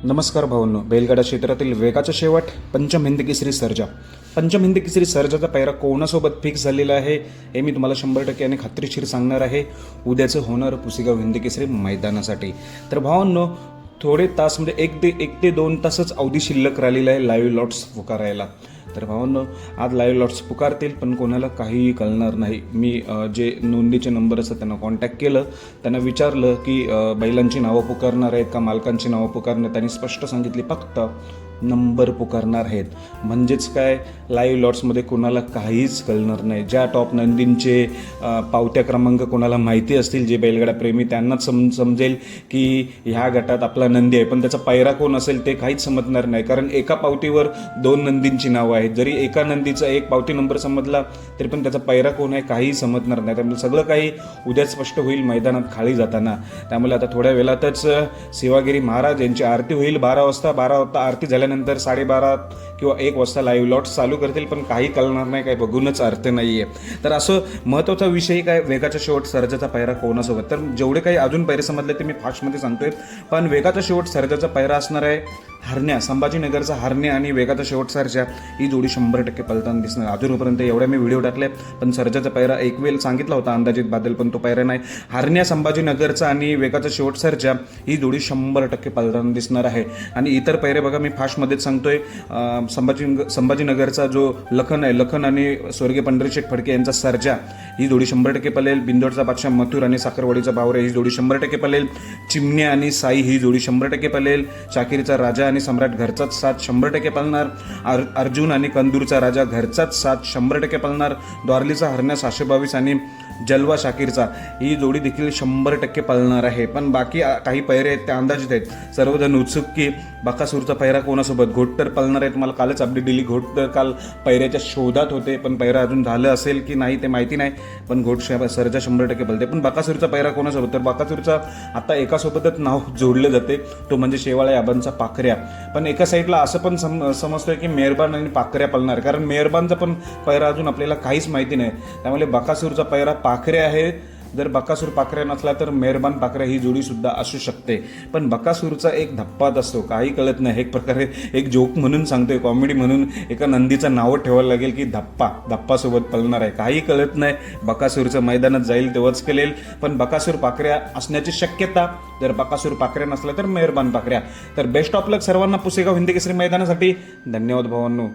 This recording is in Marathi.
नमस्कार भावांनो, बैलगाडा क्षेत्रातील वेगाचा शेवट पंचम हिंद केसरी सर्जा. पंचम हिंद केसरी सर्जाचा पैरा कोणासोबत फिक्स झालेला आहे हे मी तुम्हाला 100% आणि खात्रीशीर सांगणार आहे उद्याचं होणार पुसेगाव हिंद केसरी मैदानासाठी. तर भावांनो, थोडे तास म्हणजे एक ते 2 तासच अवधी शिल्लक राहिलेला आहे लाईव्ह लॉट्स पुकारायला. तर भावांनो, आज लाईव्ह लॉट्स पुकारतील पण कोणाला काहीही कळणार नाही. मी जे नोंदीचे नंबर असतात त्यांना कॉन्टॅक्ट केलं, त्यांना विचारलं की बैलांची नावं पुकारणार आहेत का मालकांची नावं पुकारणार. त्यांनी स्पष्ट सांगितली फक्त नंबर पुकारणार आहेत. म्हणजेच काय, लाईव्ह लॉट्समध्ये कोणाला काहीच कळणार नाही. ज्या टॉप नंदींचे पावत्या क्रमांक कोणाला माहिती असतील, जे बैलगाडा प्रेमी, त्यांनाच समजेल की ह्या गटात आपला नंदी आहे. पण त्याचा पैरा कोण असेल ते काहीच समजणार नाही, कारण एका पावतीवर 2 नंदींची नावं आहेत. जरी एका नंदीचा एक पावती नंबर समजला तरी पण त्याचा पैरा कोण आहे काही समजणार नाही. त्यामुळे सगळं काही उद्या स्पष्ट होईल मैदानात खाली जाताना. त्यामुळे आता थोड्या वेळातच सेवागिरी महाराज यांची आरती होईल 12 वाजता आरती झाल्यानंतर 12:30 किंवा 1 वाजता लाईव्ह लॉट्स चालू करतील. पण काही कळणार नाही, काही बघूनच अर्थ नाही आहे. तर असं महत्त्वाचा विषय काय, वेगाचा शेवट सर्जाचा पैरा कोणासोबत. तर जेवढे काही अजून पैरे समजले ते मी फास्टमध्ये सांगतोय. पण वेगाचा शेवट सर्जाचा पैरा असणार आहे हरण्या, संभाजीनगरचा हरण्या आणि वेगाचा शेवट सर्जा ही जोडी 100% पलताना दिसणार. अजूनपर्यंत एवढ्या मी व्हिडिओ टाकले, पण सर्जाचा पैरा एक वेळ सांगितला होता अंदाजित बादल, पण तो पैरा नाही. हरण्या संभाजीनगरचा आणि वेगाचा शेवट सर्जा ही जोडी 100% पलताना दिसणार आहे. आणि इतर पैरे बघा, मी फास्टमध्येच सांगतोय. संभाजीनगरचा जो लखन आहे, लखन आणि स्वर्गीय पंढरीशेठ फडके यांचा सर्जा ही जोडी 100% पलेल. बिंदोडचा बादशाह मथुर आणि साखरवाडीचा बावरे ही जोडी 100% पलेल. चिमण्या आणि साई ही जोडी 100% पलेल. शाकिरीचा राजा आणि सम्राट घरचाच साथ 100% पळणार. अर्जुन आणि कंदूरचा राजा घरचाच साथ 100% पळणार. द्वारलीचा हरण्या 722 आणि जलवा शाकीरचा ही जोडी देखील 100% पळणार आहे. पण बाकी काही पैरे आहेत त्या अंदाजित आहेत. सर्वजण उत्सुक की बकासूरचा पैरा कोणासोबत. घोट तर पळणार आहे, तुम्हाला कालच अपडेट दिली. घोट तर काल पैऱ्याच्या शोधात होते, पण पैरा अजून झालं असेल की नाही ते माहिती नाही. पण घोट सर्जा 100% पळते. पण बकासूरचा पैरा कोणासोबत, तर बकासूरचा आता एकासोबतच नाव जोडलं जाते, तो म्हणजे शेवाळे आबांचा पाखऱ्या. पण एका साईडला असं पण समजतोय की मेहरबान आणि पाखऱ्या पळणार, कारण मेहरबानचा पण पैरा अजून आपल्याला काहीच माहिती नाही. त्यामुळे बकासूरचा पैरा पाखऱ्या आहे. जर बकासूर पाखऱ्या नसला तर मेहरबान पाखऱ्या ही जोडी सुद्धा असू शकते. पण बकासूरचा एक धप्पाच असतो, काही कळत नाही. एक प्रकारे एक जोक म्हणून सांगतोय, कॉमेडी म्हणून एका नंदीचं नावं ठेवायला लागेल की धप्पासोबत पळणार आहे. काही कळत नाही. बकासूरचं मैदानात जाईल तेव्हाच कळेल. पण बकासूर पाखऱ्या असण्याची शक्यता, जर बकासूर पाखऱ्या नसला तर मेहरबान पाखऱ्या. तर बेस्ट ऑफ लक सर्वांना पुसेगाव हिंद केसरी मैदानासाठी. धन्यवाद भावांनो.